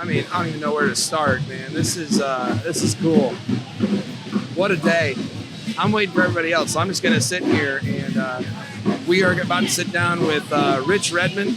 I mean, I don't even know where to start, man. This is cool. What a day. I'm waiting for everybody else, so I'm just going to sit here, and we are about to sit down with Rich Redmond,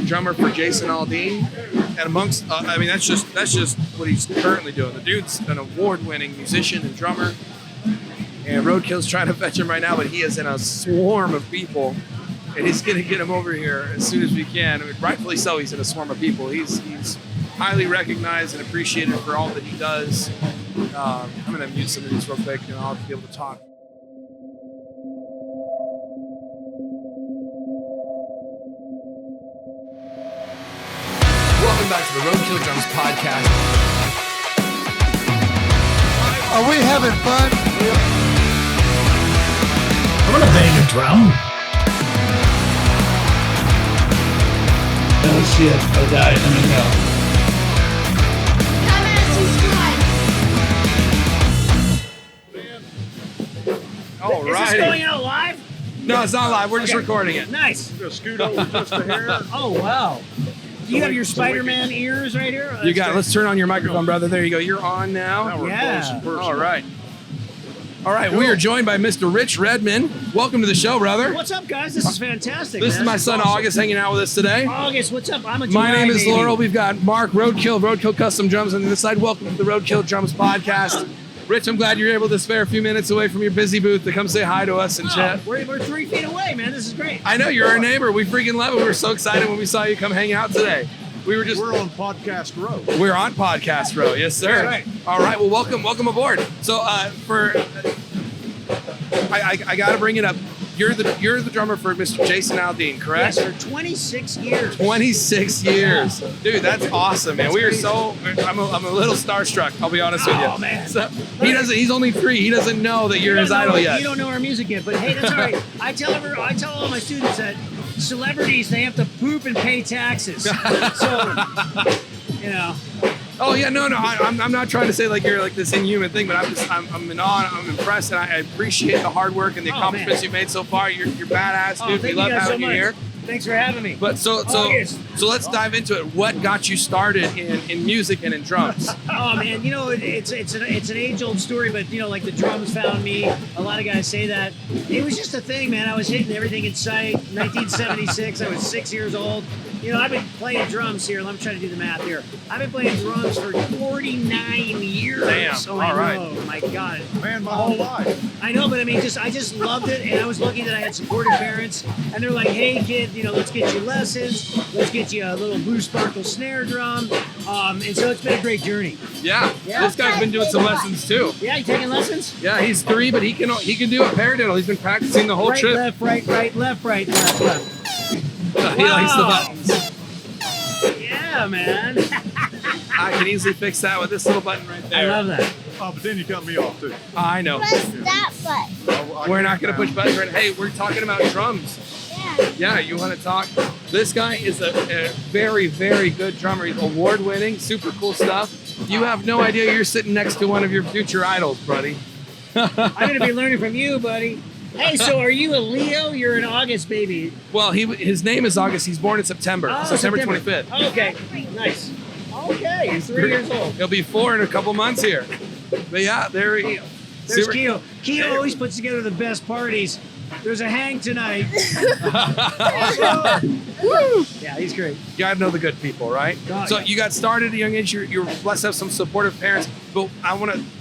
drummer for Jason Aldean, and amongst, I mean, that's just what he's currently doing. The dude's an award-winning musician and drummer, and Roadkill's trying to fetch him right now, but he is in a swarm of people, and he's going to get him over here as soon as we can. I mean, rightfully so, he's in a swarm of people. He's highly recognized and appreciated for all that he does. I'm going to mute some of these real quick, and I'll be able to talk. Welcome back to the Roadkill Drums podcast. Are we having fun? I'm gonna bang a drum. Oh shit, I died. Let me know. All right. Is this going out live? No, it's not live. We're just recording it. Nice. Just scoot over just a hair. Oh, wow. You have your Spider-Man ears right here? You got it. Let's turn on your microphone, brother. There you go. You're on now. Now we're Yeah. close and personal. All right. All right. We are joined by Mr. Rich Redmond. Welcome to the show, brother. What's up, guys? This is fantastic. This is man. my son August hanging out with us today. August, what's up? I'm a My July name is baby. Laurel. We've got Mark, Roadkill Custom Drums on this side. Welcome to the Roadkill Drums podcast. Rich, I'm glad you're able to spare a few minutes away from your busy booth to come say hi to us and chat. We're 3 feet away, man. This is great. I know, you're our neighbor. We freaking love it. We were so excited when we saw you come hang out today. We're on Podcast Row. We're on Podcast Row. Yes, sir. That's right. All right. Well, welcome aboard. So I got to bring it up. You're the drummer for Mr. Jason Aldean, correct? Yes, for 26 years. 26 years. Dude, that's awesome, man. I'm a little starstruck, I'll be honest with you. Oh, man. So, he's only 3. He doesn't know that you're his idol yet. You don't know our music yet, but hey, that's all right. I tell all my students that celebrities, they have to poop and pay taxes. So, you know. Oh yeah, no. I'm not trying to say like you're like this inhuman thing, but I'm in awe. I'm impressed, and I appreciate the hard work and the accomplishments you've made so far. You're badass, dude. We love having you here. Thanks for having me. But so let's dive into it. What got you started in music and in drums? Oh man, you know it's an age-old story, but you know, like the drums found me. A lot of guys say that. It was just a thing, man. I was hitting everything in sight. 1976. I was 6 years old. You know, I've been playing drums here. Let me try to do the math here. I've been playing drums for 49 years. Damn. Oh, all right. Oh my God. Man, my whole life. I know, but I mean, I just loved it, and I was lucky that I had supportive parents, and they're like, "Hey, kid, you know, let's get you lessons. Let's get you a little Blue Sparkle snare drum." And so it's been a great journey. Yeah. This guy's been doing some lessons too. Yeah, you taking lessons? Yeah, he's 3, but he can do a paradiddle. He's been practicing the whole Right, trip. left, right, left, right, left. He likes the buttons. Yeah, man. I can easily fix that with this little button right there. I love that. Oh, but then you cut me off too. I know. Press that button. We're not going to push buttons right now. Hey, we're talking about drums. Yeah, you want to talk? This guy is a very, very good drummer. He's award-winning, super cool stuff. You have no idea you're sitting next to one of your future idols, buddy. I'm going to be learning from you, buddy. Hey, so are you a Leo? You're an August baby. Well, his name is August. He's born in September, September 25th. Okay, nice. Okay, he's 3 years old. He'll be 4 in a couple months here. But yeah, there he is. There's Keo. Keo always puts together the best parties. There's a hang tonight. Yeah, he's great. You gotta know the good people, right? Oh, So yeah. you got started at a young age. You're blessed to have some supportive parents. But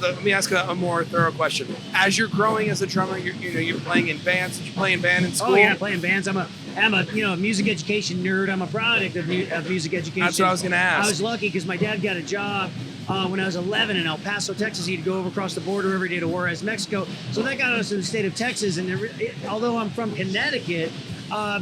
let me ask a more thorough question. As you're growing as a drummer, you're playing in bands. Did you play in band in school? Oh yeah, playing bands. I'm a music education nerd. I'm a product of music education. That's what I was gonna ask. I was lucky because my dad got a job when I was 11 in El Paso, Texas. He'd go over across the border every day to Juarez, Mexico. So that got us to the state of Texas. And although I'm from Connecticut,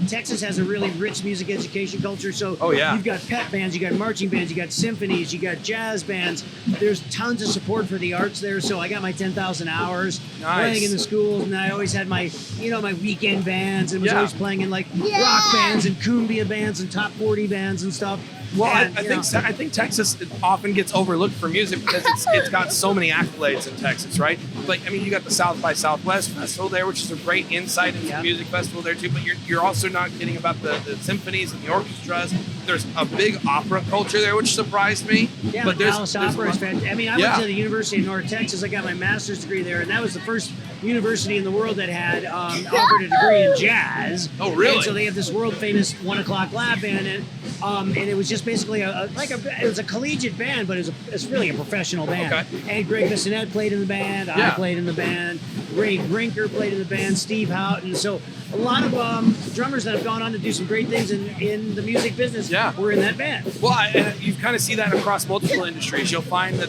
Texas has a really rich music education culture. So you've got pep bands, you got marching bands, you got symphonies, you got jazz bands. There's tons of support for the arts there. So I got my 10,000 hours playing in the schools, and I always had my weekend bands, and was always playing in like rock bands and cumbia bands and top 40 bands and stuff. Well, I think Texas often gets overlooked for music because it's got so many accolades in Texas, right? Like, I mean, you got the South by Southwest Festival there, which is a great insight into the music festival there too. But you're also not getting about the symphonies and the orchestras. there's a big opera culture there, which surprised me. Yeah, but the Dallas Opera is fantastic. I mean, I Yeah. went to the University of North Texas. I got my master's degree there, and that was the first university in the world that had offered a degree in jazz. Oh, really? And so they have this world famous 1 O'Clock Lab band, and it was just basically it was a collegiate band, but it's really a professional band. Okay. And Greg Bissonette played in the band. I Yeah. played in the band. Ray Brinker played in the band. Steve Houghton. So a lot of drummers that have gone on to do some great things in the music business were in that band. Well, you kind of see that across multiple industries. You'll find that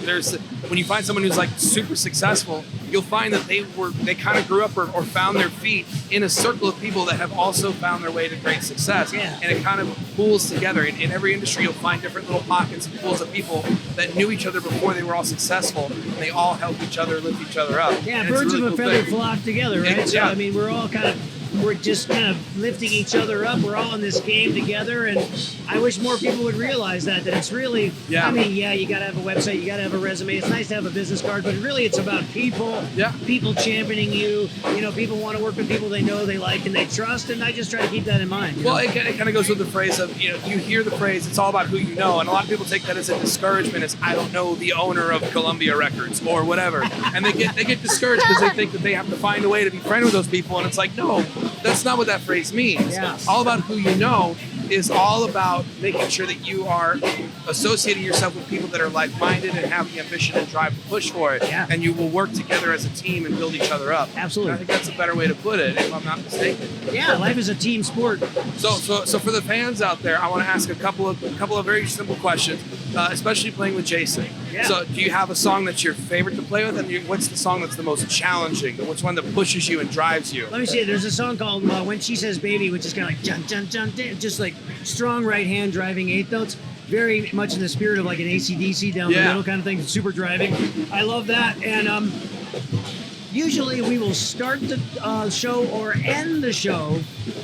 when you find someone who's like super successful, you'll find that they kind of grew up or found their feet in a circle of people that have also found their way to great success. Yeah. And it kind of pools together. In every industry, you'll find different little pockets and pools of people that knew each other before they were all successful, and they all help each other lift each other up. Yeah, And it's birds really of a cool feather thing. flock together, right? Yeah. So, I mean, we're just kind of lifting each other up. We're all in this game together, and I wish more people would realize that it's really, Yeah. I mean, yeah, you got to have a website, you got to have a resume. It's nice to have a business card, but really it's about people, Yeah. people championing you. You know, people want to work with people they know, they like, and they trust, and I just try to keep that in mind. Well, it kind of goes with the phrase of, you hear the phrase, it's all about who you know. And a lot of people take that as a discouragement, as I don't know the owner of Columbia Records or whatever. And they get discouraged because they think that they have to find a way to be friends with those people. And it's like, no, that's not what that phrase means. Yeah. All about who you know is all about making sure that you are associating yourself with people that are like-minded and have the ambition and drive to push for it. Yeah. And you will work together as a team and build each other up. Absolutely. And I think that's a better way to put it, if I'm not mistaken. Yeah, life is a team sport. So for the fans out there, I want to ask a couple of very simple questions, especially playing with Jason. Yeah. So do you have a song that's your favorite to play with, and what's the song that's the most challenging? Which one that pushes you and drives you? Let me see. There's a song called "When She Says Baby," which is kind of like jun jun jun, jun, just like strong right hand driving eighth notes. Very much in the spirit of like an AC/DC down the middle kind of thing. Super driving. I love that. And usually we will start the show or end the show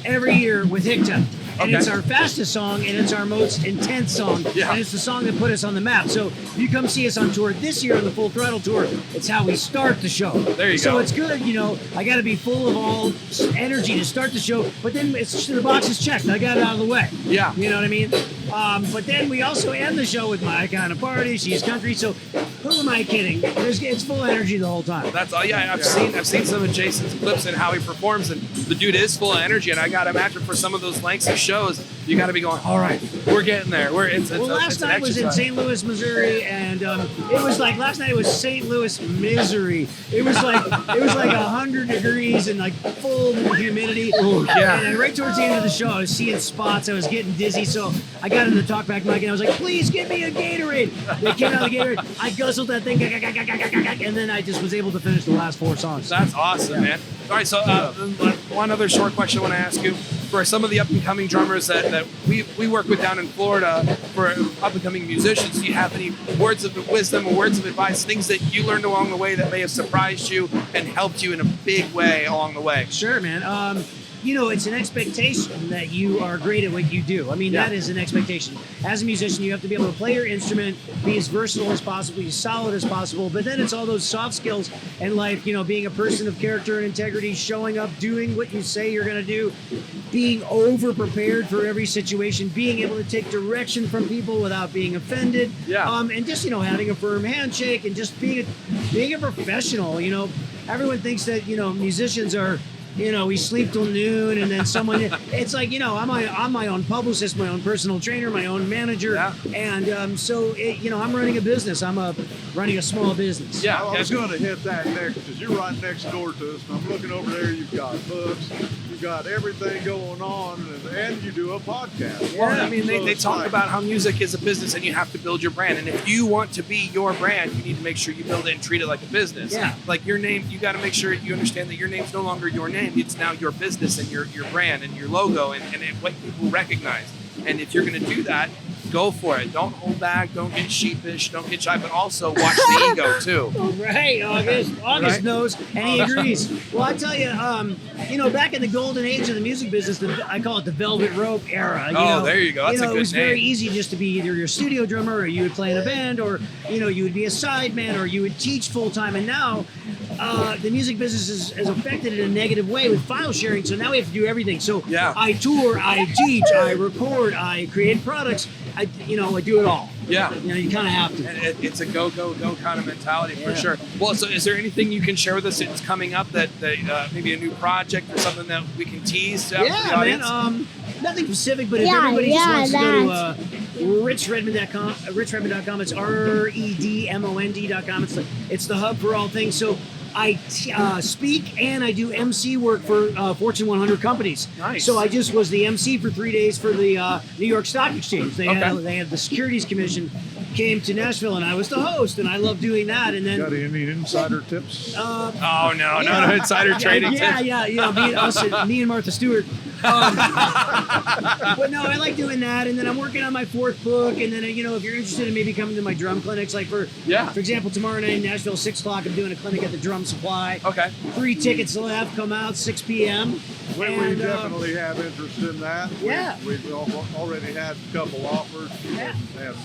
every year with Hick Town. And Okay. it's our fastest song, and it's our most intense song, Yeah. and it's the song that put us on the map. So if you come see us on tour this year on the Full Throttle Tour, it's how we start the show. There you So go. it's good, I got to be full of all energy to start the show, but then the box is checked. I got it out of the way. Yeah. You know what I mean? But then we also end the show with My Kind of Party, She's Country. So who am I kidding? It's full energy the whole time. That's all. Yeah, I've seen some of Jason's clips and how he performs, and the dude is full of energy. And I gotta imagine for some of those lengths of shows, you gotta be going, all right, we're getting there. Last night was in St. Louis, Missouri, and it was like last night was St. Louis misery. It was like 100 degrees and like full humidity. Ooh, yeah. And right towards the end of the show, I was seeing spots. I was getting dizzy, so I got in the talkback mic and I was like, "Please give me a Gatorade." They came out of the Gatorade. I guzzled that thing, and then I just was able to finish the last 4 sons. That's awesome, man. All right, so one other short question I want to ask you. For some of the up-and-coming drummers that we work with down in Florida, for up-and-coming musicians, do you have any words of wisdom or words of advice, things that you learned along the way that may have surprised you and helped you in a big way along the way? Sure, man. It's an expectation that you are great at what you do. I mean, Yeah. that is an expectation. As a musician, you have to be able to play your instrument, be as versatile as possible, as solid as possible, but then it's all those soft skills in life, being a person of character and integrity, showing up, doing what you say you're going to do, being over-prepared for every situation, being able to take direction from people without being offended, and just, having a firm handshake and just being a professional. Everyone thinks that, musicians are, we sleep till noon, and then someone. It's like I'm my own publicist, my own personal trainer, my own manager, and I'm running a business. I'm running a small business. Yeah, I was going to hit that next because you're right next door to us, and I'm looking over there. You've got books, you've got everything going on, and you do a podcast. Well, I mean, So they it's talk like- about how music is a business and you have to build your brand. And if you want to be your brand, you need to make sure you build it and treat it like a business. Yeah. Like your name, you got to make sure you understand that your name's no longer your name. It's now your business and your brand and your logo and what people recognize. And if you're going to do that, go for it. Don't hold back. Don't get sheepish. Don't get shy. But also watch the ego too. Right, August Right? knows, and he agrees. Well, I tell you, back in the golden age of the music business, I call it the velvet rope era. There you go. That's a good It was name. very easy just to be either your studio drummer, or you would play in a band, or you would be a sideman, or you would teach full time. And now, the music business is affected in a negative way with file sharing. So now we have to do everything. So Yeah. I tour, I teach, I record, I create products. I do it all. Yeah. You kind of have to. And it's a go kind of mentality for Yeah. sure. Well, so is there anything you can share with us that's coming up that maybe a new project or something that we can tease out to the Yeah, audience? man. Nothing specific, but if Yeah, everybody just yeah, wants to go to richredmond.com, richredmond.com, it's REDMOND.com. It's the hub for all things. So I speak and I do MC work for Fortune 100 companies. Nice. So I just was the MC for 3 days for the New York Stock Exchange. They Okay. had the Securities Commission came to Nashville and I was the host and I love doing that. And then Got any insider tips? Oh no, no insider trading tips. Yeah. Me and Martha Stewart. But no, I like doing that, and then I'm working on my 4th book, and then if you're interested in maybe coming to my drum clinics, like for example, tomorrow night in Nashville, 6 o'clock, I'm doing a clinic at the Drum Supply. Okay. 3 tickets left. Come out 6 p.m. We And, definitely have interest in that. Yeah. We've already had a couple offers. Yeah. And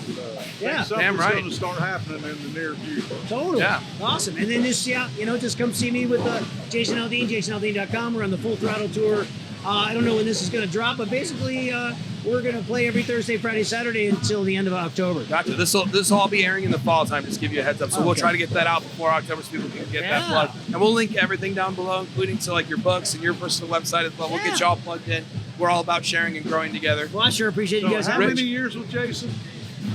Yeah. something's Damn right. going to start happening in the near future. Totally. Yeah. Awesome. And then just come see me with Jason Aldean, jasonaldean.com. We're on the Full Throttle Tour. I don't know when this is going to drop, but basically we're going to play every Thursday, Friday, Saturday until the end of October. Gotcha. This will all be airing in the fall time. Just give you a heads up. So we'll Okay. try to get that out before October so people can get that Yeah. plugged. And we'll link everything down below, including like your books and your personal website as well. We'll get Yeah. you all plugged in. We're all about sharing and growing together. Well, I sure appreciate you So guys how having many me. years with Jason?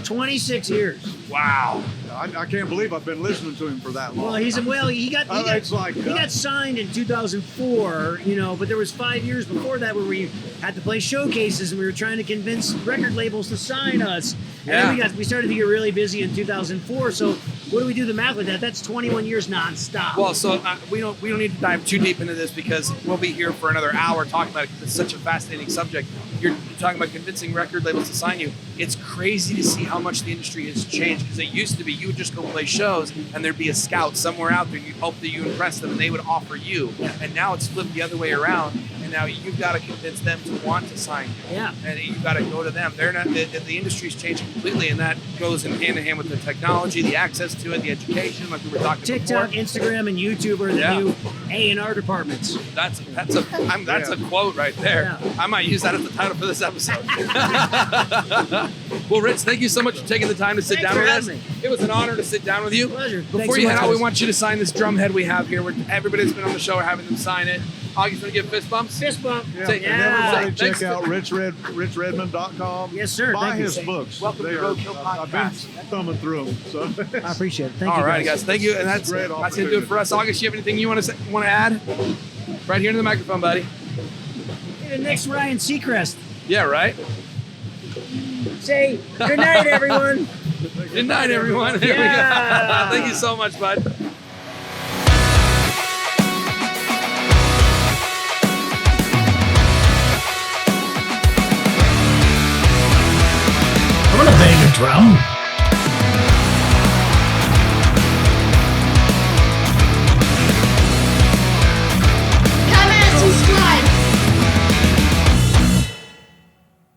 26 years. Wow. I can't believe I've been listening to him for that long. Well, he It's like, got signed in 2004, but there was 5 years before that where we had to play showcases and we were trying to convince record labels to sign us. And then we started to get really busy in 2004. So what do we do the math with that? That's 21 years nonstop. Well, so we don't need to dive too deep into this because we'll be here for another hour talking about it because it's such a fascinating subject. You're talking about convincing record labels to sign you. It's crazy to see how much the industry has changed because it used to be you would just go play shows and there'd be a scout somewhere out there and you'd hope that you impress them and they would offer you. And now it's flipped the other way around. And now you've got to convince them to want to sign you. Yeah. And you've got to go to them. They're not. The industry's changing completely, and that goes in hand with the technology, the access to it, the education, like we were talking TikTok, before. Instagram, and YouTube are the new A&R departments. That's a quote right there. Yeah. I might use that as the title for this episode. Well, Rich, thank you so much for taking the time to sit Thanks down for with us. having me. It was an honor to sit down with you. Pleasure. Thanks Before so you much, head out, we guys. want you to sign this drum head we have here. Everybody that's been on the show, we're having them sign it. Augie's going to give fist bumps. Fist bump. Yeah, Say- and everybody Thanks check for- out richredmond.com. Yes, sir. Buy Thank you. his books. Welcome to They Roadkill I've been Podcast. thumbing through them. So I appreciate it. Thank All you, right, guys. Thank you. And that's Great going to do it for us. August, you have anything you want to add? Right here in the microphone, buddy. Hey, the next Ryan Seacrest. Yeah, right? Say good night, everyone. Good night, everyone. Here we go. Yeah. Thank you so much, bud. I'm gonna bang a drum.